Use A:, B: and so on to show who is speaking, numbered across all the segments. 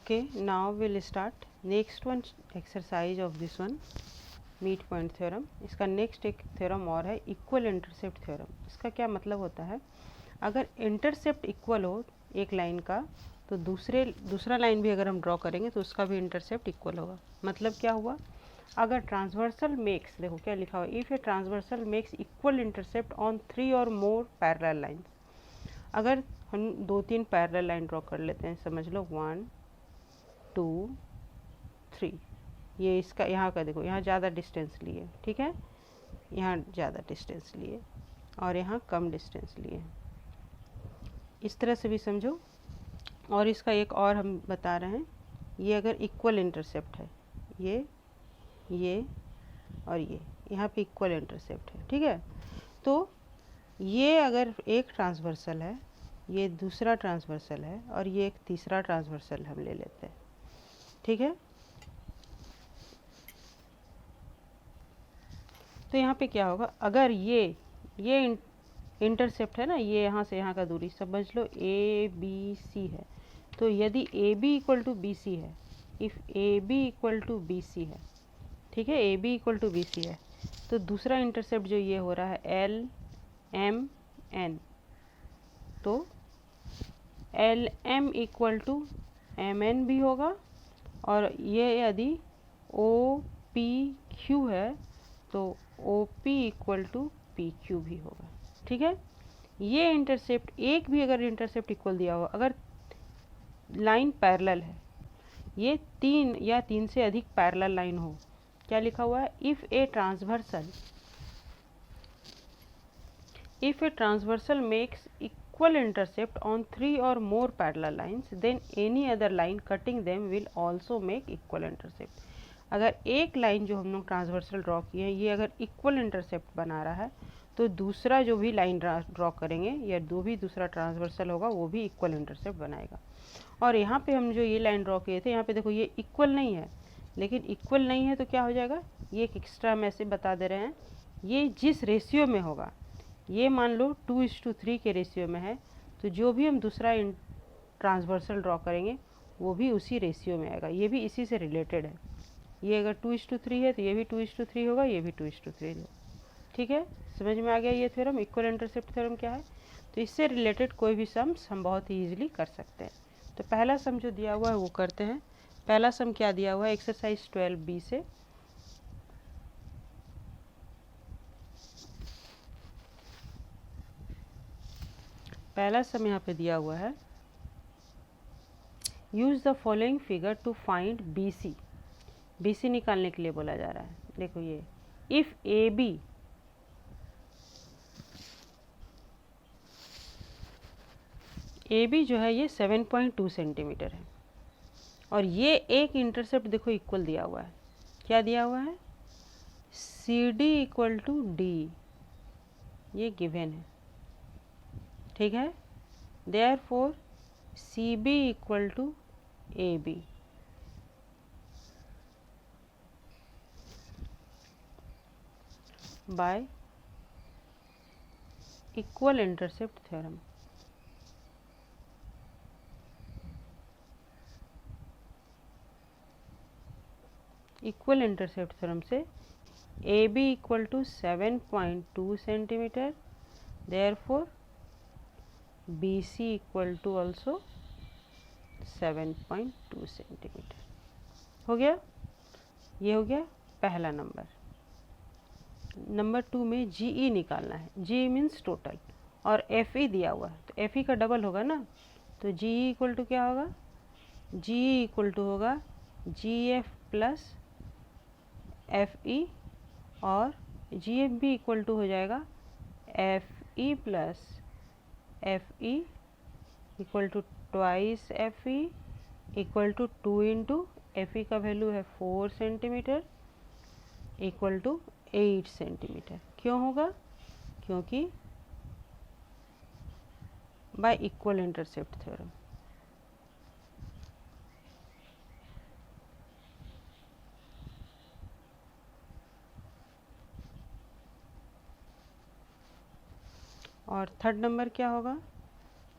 A: Okay, now we'll start next one exercise of this one mid point theorem. इसका next एक theorem और है equal intercept theorem. इसका क्या मतलब होता है, अगर इंटरसेप्ट इक्वल हो एक लाइन का तो दूसरा लाइन भी अगर हम ड्रॉ करेंगे तो उसका भी इंटरसेप्ट इक्वल होगा। मतलब क्या हुआ, अगर ट्रांसवर्सल मेक्स, देखो क्या लिखा हुआ, if a transversal makes equal intercept on 3 और मोर पैरेलल लाइन्स। अगर हम 2-3 पैरेलल लाइन ड्रॉ कर लेते हैं, समझ लो 1 2 3, ये इसका यहाँ का देखो, यहाँ ज़्यादा डिस्टेंस लिए, ठीक है, यहाँ ज़्यादा डिस्टेंस लिए और यहाँ कम डिस्टेंस लिए, इस तरह से भी समझो। और इसका एक और हम बता रहे हैं, ये अगर इक्वल इंटरसेप्ट है, ये और ये यहाँ पे इक्वल इंटरसेप्ट है, ठीक है, तो ये अगर एक ट्रांसवर्सल है, ये दूसरा ट्रांसवर्सल है और ये एक तीसरा ट्रांसवर्सल हम ले लेते हैं, ठीक है। तो यहाँ पे क्या होगा, अगर ये इंटरसेप्ट है ना, ये यहाँ से यहाँ का दूरी समझ लो ए बी सी है, तो यदि A B equal to B C है, if A B equal to B C है, ठीक है, A B equal to B C है, तो दूसरा इंटरसेप्ट जो ये हो रहा है एल एम एन, तो L M equal to M N भी होगा, और ये यदि ओ पी क्यू है तो O P equal to P Q भी होगा, ठीक है। ये इंटरसेप्ट एक भी अगर इंटरसेप्ट इक्वल दिया हुआ, अगर लाइन पैरेलल है, ये 3 या 3 से अधिक पैरेलल लाइन हो, क्या लिखा हुआ है, if a transversal makes equal intercept on 3 और more parallel lines, then any other line cutting them will also make equal intercept. अगर एक लाइन जो हम लोग ट्रांसवर्सल ड्रॉ किए हैं, ये अगर इक्वल इंटरसेप्ट बना रहा है, तो दूसरा जो भी लाइन ड्रॉ करेंगे या दूसरा ट्रांसवर्सल होगा वो भी इक्वल इंटरसेप्ट बनाएगा। और यहाँ पे हम जो ये लाइन ड्रॉ किए थे, यहाँ पे देखो ये इक्वल नहीं है, लेकिन इक्वल नहीं है तो क्या हो जाएगा, ये एक एक्स्ट्रा हम ऐसे बता दे रहे हैं, ये जिस रेशियो में होगा, ये मान लो 2:3 के रेशियो में है, तो जो भी हम दूसरा ट्रांसवर्सल ड्रॉ करेंगे वो भी उसी रेशियो में आएगा, ये भी इसी से रिलेटेड है। ये अगर 2:3 है तो ये भी 2:3 होगा, ये भी 2:3 होगा, ठीक है। समझ में आ गया ये थ्योरम, इक्वल इंटरसेप्ट थ्योरम क्या है। तो इससे रिलेटेड कोई भी सम्स हम बहुत ही ईजिली कर सकते हैं। तो पहला सम जो दिया हुआ है वो करते हैं। पहला सम क्या दिया हुआ है, एक्सरसाइज 12B से, पहला सम यहाँ पे दिया हुआ है, use the following figure to find B C. B C निकालने के लिए बोला जा रहा है। देखो ये, इफ ए बी जो है ये 7.2 सेंटीमीटर है, और ये एक इंटरसेप्ट देखो इक्वल दिया हुआ है, क्या दिया हुआ है, C D equal to D, ये गिवन है, ठीक है। Therefore C B equal to A B, by equal intercept theorem. Equal intercept theorem से A B equal to 7.2 centimetre, therefore B C equal to also 7.2 centimetre. हो गया, ये हो गया पहला नंबर। नंबर 2 में जी ई निकालना है, जी मीन्स टोटल, और एफ ई दिया हुआ है, तो एफ ई का डबल होगा ना, तो जी ई इक्वल टू क्या होगा, जी ई इक्वल टू होगा G F plus F E, और जी एफ भी इक्वल टू हो जाएगा F E plus F E equal to twice F E equal to 2 into F E का वैल्यू है 4 सेंटीमीटर इक्वल टू 8 सेंटीमीटर। क्यों होगा, क्योंकि बाय इक्वल इंटरसेप्ट थ्योरम। और थर्ड नंबर क्या होगा,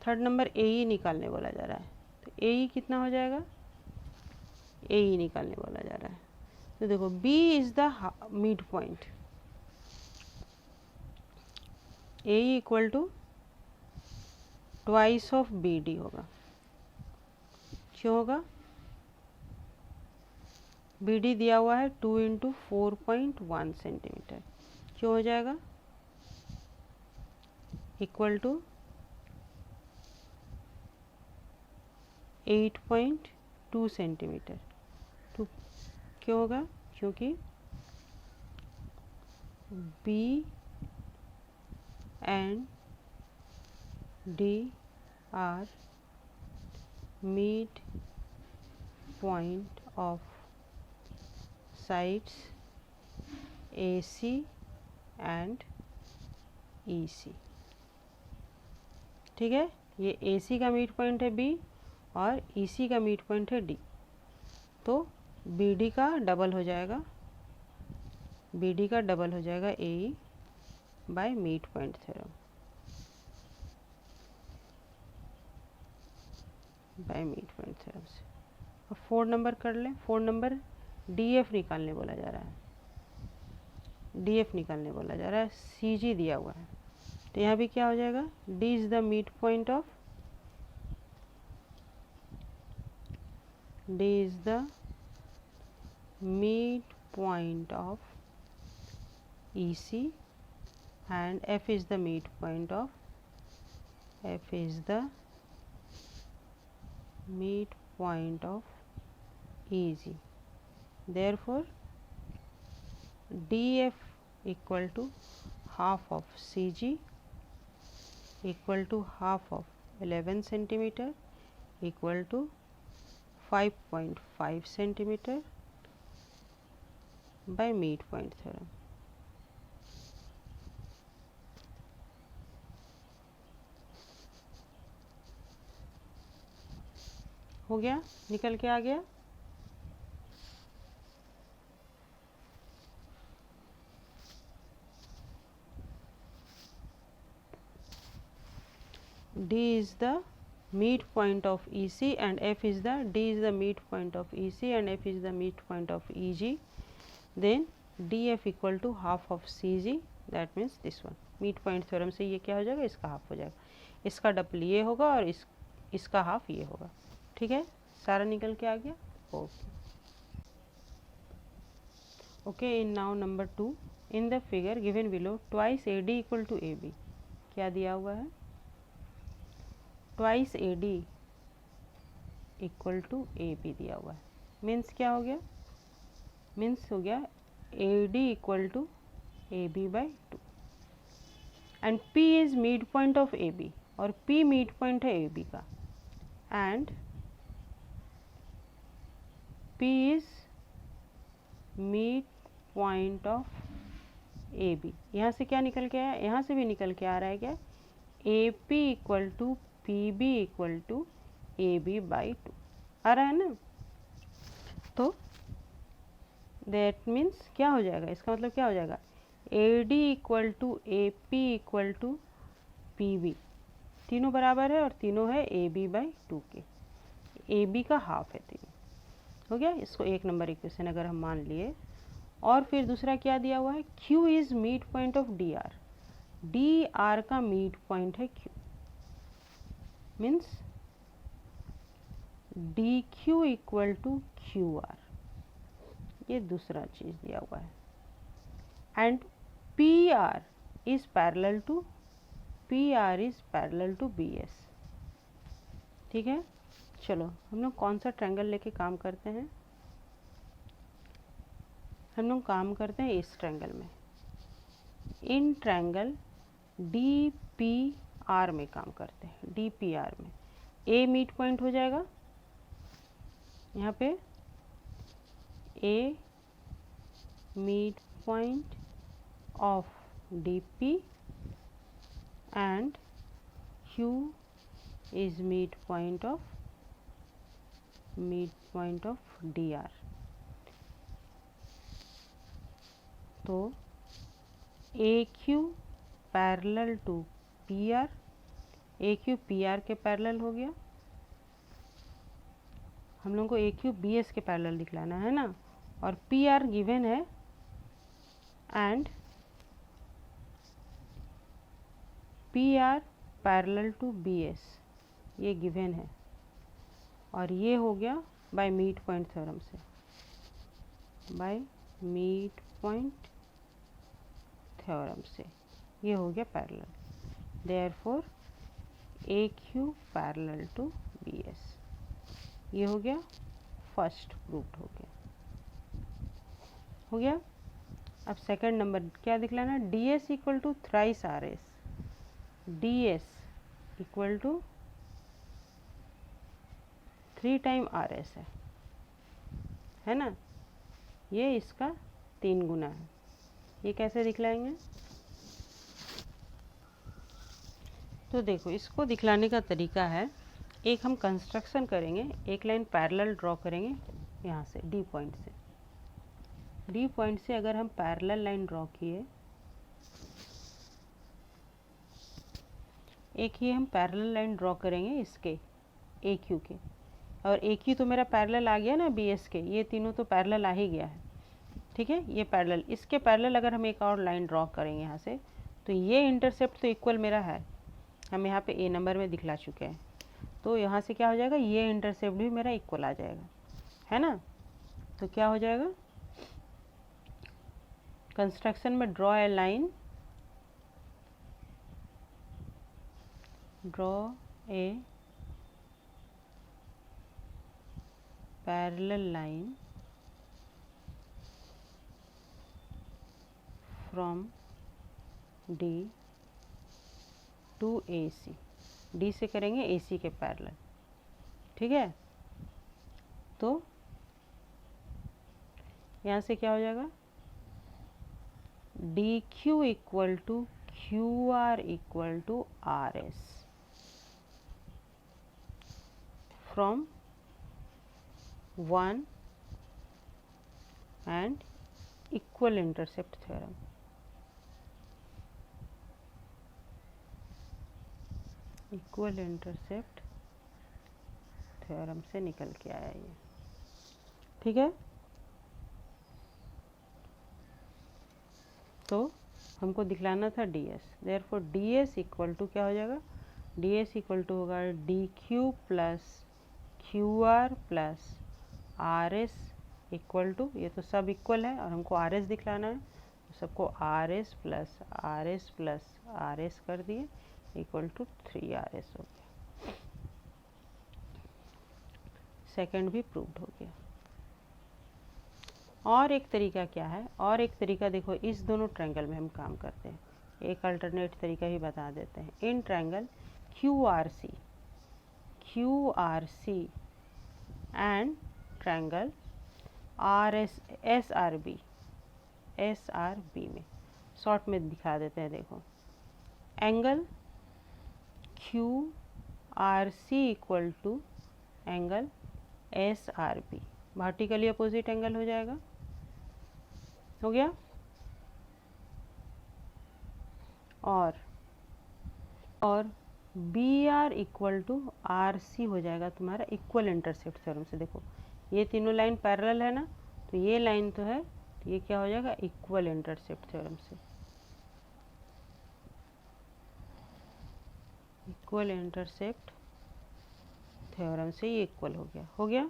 A: थर्ड नंबर ए ई निकालने बोला जा रहा है, तो ए ई कितना हो जाएगा, ए ई निकालने बोला जा रहा है। तो देखो B is the mid point, A equal to twice of B D होगा। क्यों होगा? बी डी दिया हुआ है 2 इंटू 4.1 सेंटीमीटर। क्यों हो जाएगा? Equal to 8.2 centimetre. तो क्यों होगा? क्योंकि B and D are mid point of sides AC and EC। ठीक है, ये AC का मिड पॉइंट है B और EC का मिड पॉइंट है D। तो BD का डबल हो जाएगा, BD का डबल हो जाएगा AE by mid point theorem, by mid point theorem से। अब 4 नंबर कर लें। 4 नंबर DF निकालने बोला जा रहा है, DF निकालने बोला जा रहा है। CG दिया हुआ है, तो यहाँ भी क्या हो जाएगा? D is the mid point of, D is the midpoint of EC and F is the midpoint of, F is the midpoint of EG. Therefore DF equal to half of CG equal to half of 11 centimeter equal to 5.5 centimetre bye mid point theorem. हो गया, निकल के आ गया। D is the midpoint of EC and F is the, D is the midpoint of EC and F is the midpoint of EG. Then DF equal to half of CG, that means this one। midpoint theorem से ये क्या हो जाएगा? इसका half हो जाएगा, इसका double ये होगा और इसका हाफ ये होगा। ठीक है, सारा निकल के आ गया। Okay, in now number 2, in the figure given below twice AD equal to AB। क्या दिया हुआ है? Twice AD equal to AB दिया हुआ है। मीन्स क्या हो गया? मीन्स हो गया AD equal to AB by 2 and P is mid point of AB और P मिड पॉइंट है AB का and P is mid point of AB। यहाँ से क्या निकल के आया? यहाँ से भी निकल के आ रहा है क्या? AP equal to PB equal to AB by 2 आ रहा है ना। तो दैट मीन्स क्या हो जाएगा? इसका मतलब क्या हो जाएगा? AD equal to AP equal to PB, तीनों बराबर है और तीनों है AB बाई 2 के। AB का हाफ है तीनों। हो गया, इसको 1 नंबर इक्वेशन अगर हम मान लिए। और फिर दूसरा क्या दिया हुआ है? Q is mid point of DR, DR का मिड पॉइंट है Q, means DQ equal to QR, ये दूसरा चीज दिया हुआ है। And PR is parallel to, PR is parallel to BS। ठीक है, चलो हम लोग कौन सा ट्रायंगल लेके काम करते हैं? हम लोग काम करते हैं इस ट्रायंगल में, इन ट्रायंगल DPR में काम करते हैं। DPR में A मिड पॉइंट हो जाएगा, यहाँ पे A mid point of DP and Q is midpoint of DR। तो AQ parallel to PR, AQ PR के पैरेलल हो गया। हम लोगों को ए क्यू बी एस के पैरेलल दिखलाना है ना, और पी आर गिवन है and P R parallel to B S, ये गिवन है, और ये हो गया बाय मीट पॉइंट थ्योरम से, बाय मीट पॉइंट थ्योरम से ये हो गया parallel. Therefore A Q parallel to B S, ये हो गया फर्स्ट प्रूव्ड हो गया। अब सेकंड नंबर क्या दिखलाना, D S equal to thrice R S, D S equal to 3 time R S है ना, ये इसका 3 गुना है। ये कैसे दिखलाएंगे, तो देखो इसको दिखलाने का तरीका है, एक हम कंस्ट्रक्शन करेंगे, एक लाइन पैरेलल ड्रॉ करेंगे यहाँ से डी पॉइंट से, डी पॉइंट से अगर हम पैरेलल लाइन ड्रॉ किए, एक ही हम पैरेलल लाइन ड्रॉ करेंगे इसके ए क्यू के, और ए क्यू तो मेरा पैरेलल आ गया ना बी एस के, ये तीनों तो पैरेलल आ ही गया है, ठीक है। ये पैरेलल, इसके पैरेलल अगर हम एक और लाइन ड्रॉ करेंगे यहाँ से, तो ये इंटरसेप्ट तो इक्वल मेरा है, हम यहाँ पे ए नंबर में दिखला चुके हैं, तो यहाँ से क्या हो जाएगा, ये इंटरसेप्ट भी मेरा इक्वल आ जाएगा, है ना। तो क्या हो जाएगा, कंस्ट्रक्शन में draw a line, draw a parallel line from D to A C, D से करेंगे ए सी के पैरेलल, ठीक है। तो यहाँ से क्या हो जाएगा, D Q equal to Q R equal to R S from 1 and equal intercept theorem, equal intercept theorem से निकल के आया ये, ठीक है। तो हमको दिखलाना था D S, therefore D S equal to क्या हो जाएगा, डी एस इक्वल टू होगा D Q plus Q R plus R S equal to, ये तो सब इक्वल है और हमको आर एस दिखलाना है, तो सबको R S plus R S plus R S कर दिए इक्वल टू 3 आर एस हो गया। सेकंड भी प्रूव्ड हो गया। और एक तरीका क्या है, और एक तरीका देखो, इस दोनों ट्रायंगल में हम काम करते हैं, एक अल्टरनेट तरीका ही बता देते हैं। In triangle Q R C and triangle R S R B में शॉर्ट में दिखा देते हैं। देखो angle Q R C equal to angle S R B, vertically opposite angle हो जाएगा, हो गया। और B R equal to R C हो जाएगा तुम्हारा इक्वल इंटरसेप्ट थ्योरम से। देखो ये तीनों लाइन पैरेलल है ना, तो ये लाइन तो है, तो ये क्या हो जाएगा, इक्वल इंटरसेप्ट थ्योरम से, इक्वल इंटरसेप्ट थ्योरम से ये इक्वल हो गया।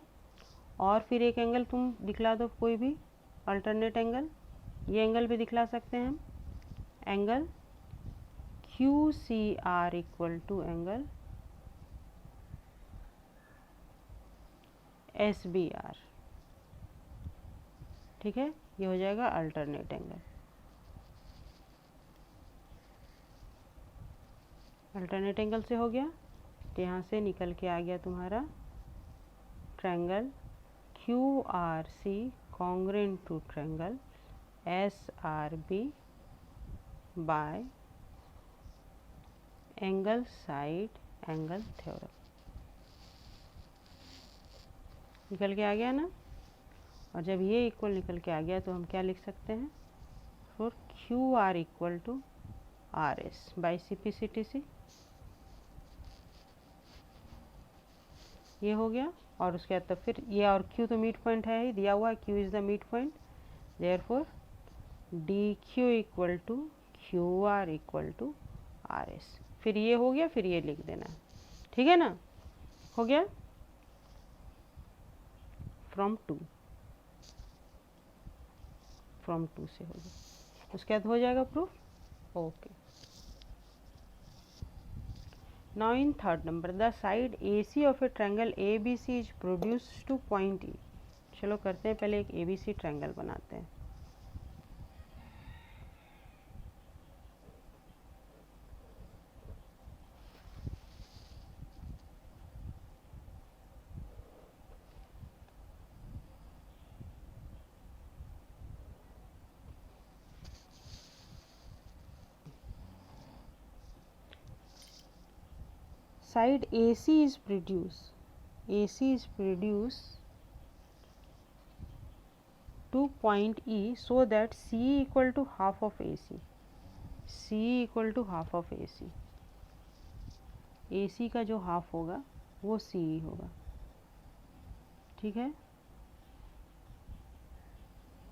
A: और फिर एक एंगल तुम दिखला दो, कोई भी अल्टरनेट एंगल, ये एंगल भी दिखला सकते हैं हम, angle Q C R equal to angle S B R, ठीक है। ये हो जाएगा अल्टरनेट एंगल, अल्टरनेट एंगल से हो गया, तो यहाँ से निकल के आ गया तुम्हारा triangle Q R C congruent to triangle S R B by angle side angle theorem, निकल के आ गया ना। और जब ये इक्वल निकल के आ गया तो हम क्या लिख सकते हैं, for Q R equal to R S by C P C T सी, ये हो गया। और उसके बाद तब फिर ये और Q तो मिड पॉइंट है ही, दिया हुआ है Q is the mid point, therefore DQ equal to QR equal to RS। फिर ये हो गया, फिर ये लिख देना, ठीक है ना, हो गया फ्रॉम टू से हो गया, उसके बाद हो जाएगा proof. Okay, now in third number, the side AC of A triangle ABC is produce two point E। चलो करते हैं, पहले एक ABC ट्रायंगल बनाते हैं। Side AC is produced to point E so that CE equal to half of AC, AC का जो half होगा वो CE होगा, ठीक है।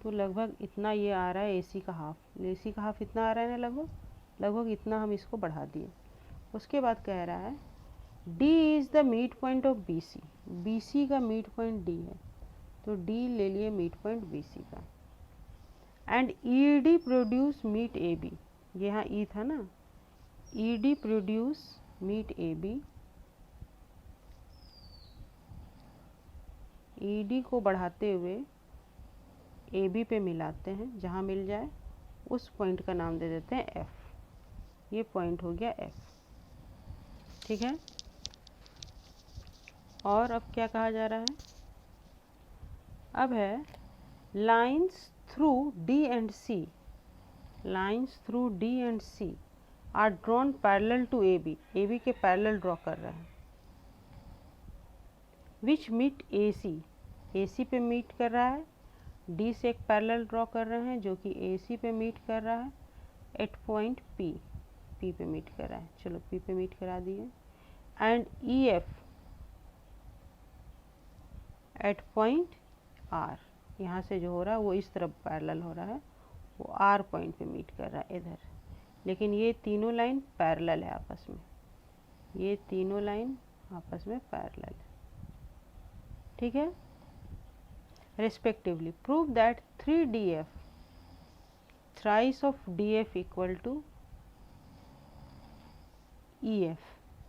A: तो लगभग इतना ये आ रहा है AC का हाफ इतना आ रहा है ना, लगभग इतना हम इसको बढ़ा दिए। उसके बाद कह रहा है D is the mid point of BC का मिड पॉइंट D है, तो D ले लिए मिड पॉइंट BC का, and ED produce meet AB, यहाँ E था ना, ED produce meet AB, ED को बढ़ाते हुए AB पे मिलाते हैं, जहाँ मिल जाए उस पॉइंट का नाम दे देते हैं F। ये पॉइंट हो गया F, ठीक है। और अब क्या कहा जा रहा है, अब है lines through D and C are drawn parallel to AB के पैरेलल ड्रॉ कर रहे हैं, विच मीट AC पे मीट कर रहा है, D से एक पैरेलल ड्रॉ कर रहे हैं जो कि AC पे मीट कर रहा है एट पॉइंट P पे मीट कर रहा है, चलो P पे मीट करा दिए, and EF at point R, यहाँ से जो हो रहा है वो इस तरफ पैरेलल हो रहा है, वो R पॉइंट पे मीट कर रहा है इधर, लेकिन ये तीनों लाइन पैरेलल है आपस में, ये तीनों लाइन आपस में पैरेलल है, ठीक है। Respectively prove that 3DF thrice of DF equal to EF,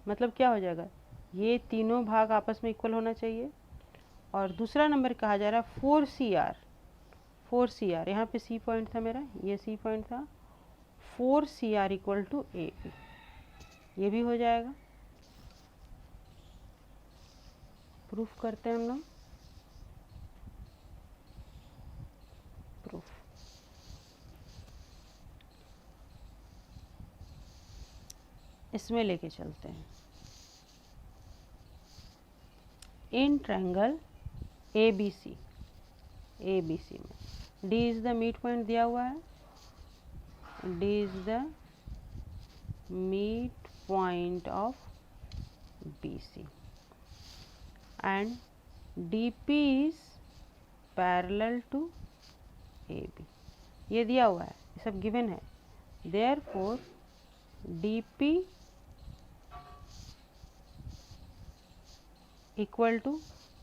A: मतलब क्या हो जाएगा, ये तीनों भाग आपस में इक्वल होना चाहिए। और दूसरा नंबर कहा जा रहा है 4CR, यहाँ पे C पॉइंट था मेरा, ये C पॉइंट था, 4CR इक्वल टू AB, ये भी हो जाएगा। प्रूफ करते हैं हम लोग, प्रूफ, इसमें लेके चलते हैं। इन ट्रायंगल ABC में D is the mid point दिया हुआ है, D is the mid point of BC and DP is parallel to AB, ये दिया हुआ है, ये सब गिवन है, therefore DP equal to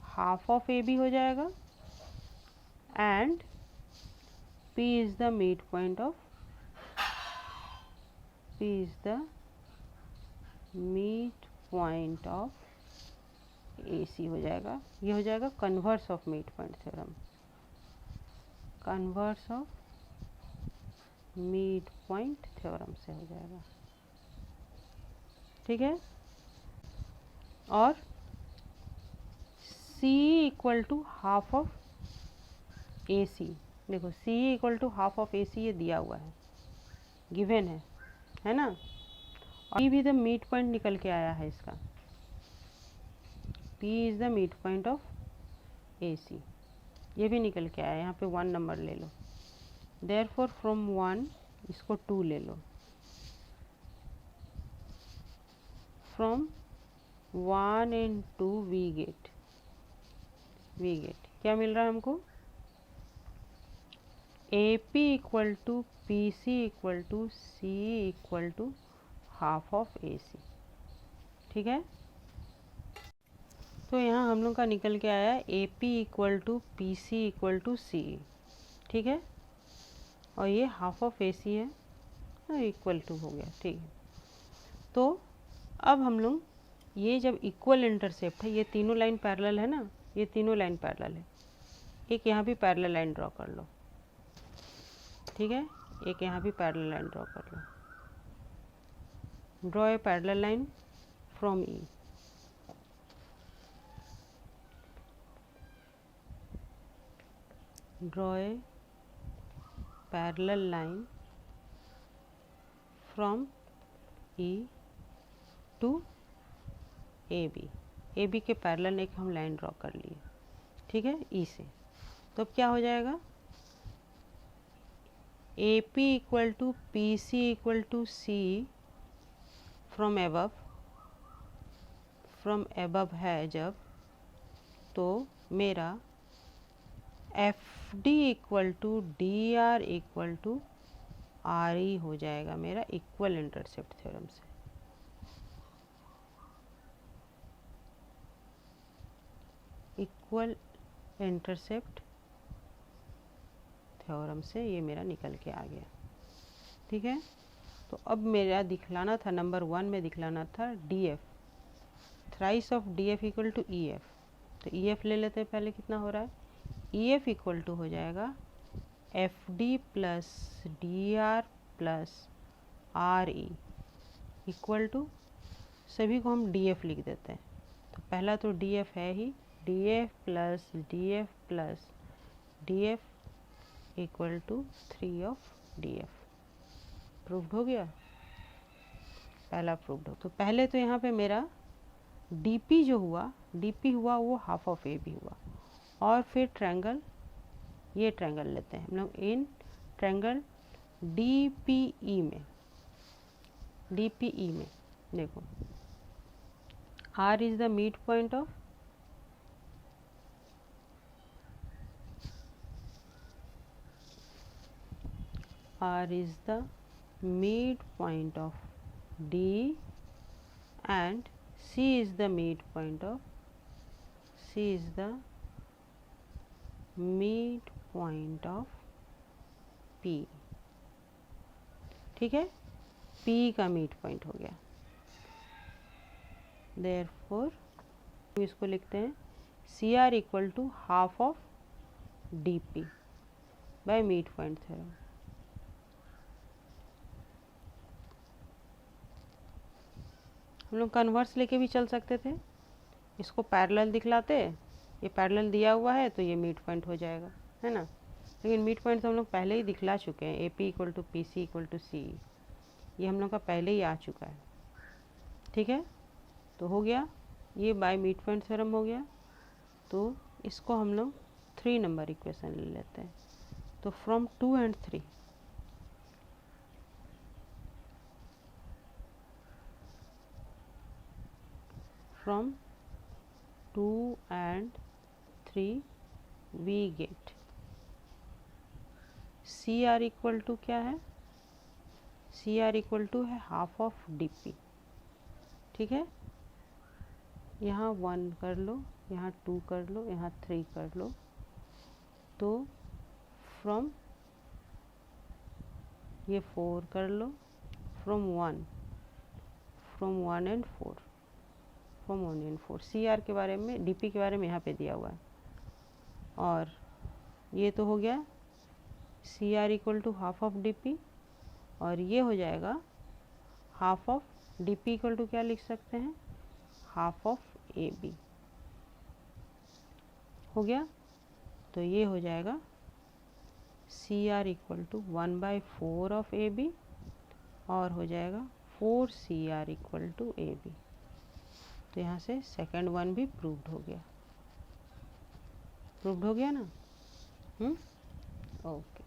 A: half of AB हो जाएगा, and P is the mid point of AC हो जाएगा। ये हो जाएगा converse of mid point theorem, से हो जाएगा, ठीक है। और C equal to half of AC, देखो C equal to half of AC ये दिया हुआ है, गिवन है ना। और P भी द मिड पॉइंट निकल के आया है इसका, P is the mid point of AC, ये भी निकल के आया, यहाँ पे 1 नंबर ले लो, देयरफॉर फ्रॉम 1 इसको 2 ले लो, from 1 and 2 we get we get क्या मिल रहा है हमको, A P equal to P C equal to C equal to half of A C. ठीक है, तो यहाँ हम लोग का निकल के आया A P equal to P C equal to C. ठीक है, और ये हाफ ऑफ ए सी है, इक्वल टू हो गया। ठीक है, तो अब हम लोग ये जब इक्वल इंटरसेप्ट है, ये तीनों लाइन पैरेलल है ना, ये तीनों लाइन पैरेलल है, एक यहाँ भी पैरेलल लाइन ड्रॉ कर लो। ठीक है, एक यहाँ भी पैरेलल लाइन ड्रॉ कर लो। Draw a parallel line from E. Draw a parallel line from E to A B. A B के पैरेलल एक हम लाइन ड्रॉ कर लिए। ठीक है, ई से। तो अब क्या हो जाएगा, A P equal to P C equal to C from above है जब, तो मेरा F D equal to D R equal to R E हो जाएगा मेरा इक्वल इंटरसेप्ट थ्योरम से। इक्वल इंटरसेप्ट थ्योरम से ये मेरा निकल के आ गया। ठीक है, तो अब मेरा दिखलाना था, नंबर 1 में दिखलाना था D F, thrice of D F equal to E F. तो ई एफ ले लेते हैं पहले, कितना हो रहा है, ई एफ इक्वल टू हो जाएगा F D plus D R plus R E equal to, सभी को हम डी एफ लिख देते हैं। तो पहला तो डी एफ है ही, D F plus D F plus D F equal to 3 of D F. Proved हो गया, पहला प्रूव्ड हो। तो पहले तो यहाँ पे मेरा डी पी जो हुआ, डी पी हुआ वो हाफ ऑफ ए बी हुआ, और फिर ट्रायंगल, ये ट्रायंगल लेते हैं हम लोग in triangle D P E में। डी पी ई में देखो, R is the mid point of, R is the midpoint of D and C is the midpoint of, C is the midpoint of P। ठीक है, P का mid point हो गया। Therefore इसको लिखते हैं CR equal to half of DP by mid point theorem. हम लोग कन्वर्स लेके भी चल सकते थे, इसको पैरेलल दिखलाते, ये पैरेलल दिया हुआ है तो ये मिड पॉइंट हो जाएगा, है ना। लेकिन मिड पॉइंट तो हम लोग पहले ही दिखला चुके हैं, A P equal to P C equal to C, ये हम लोग का पहले ही आ चुका है। ठीक है, तो हो गया, ये बाय मिड पॉइंट थ्योरम हो गया। तो इसको हम लोग 3 नंबर इक्वेशन ले लेते हैं। तो from 2 and 3, from 2 and 3 we get CR equal to क्या है, CR इक्वल टू है हाफ ऑफ DP। ठीक है, यहाँ 1 कर लो, यहाँ 2 कर लो, यहाँ 3 कर लो। तो फ्रॉम ये 4 कर लो, from 1 and 4, from 1 and 4। CR के बारे में, DP के बारे में यहाँ पे दिया हुआ है, और ये तो हो गया CR equal to half of DP, और ये हो जाएगा half of DP equal to क्या लिख सकते हैं, हाफ ऑफ AB। हो गया, तो ये हो जाएगा CR equal to 1/4 of AB, और हो जाएगा 4CR इक्वल टू AB। तो यहाँ से सेकंड वन भी प्रूव्ड हो गया, प्रूव्ड हो गया ना। ओके।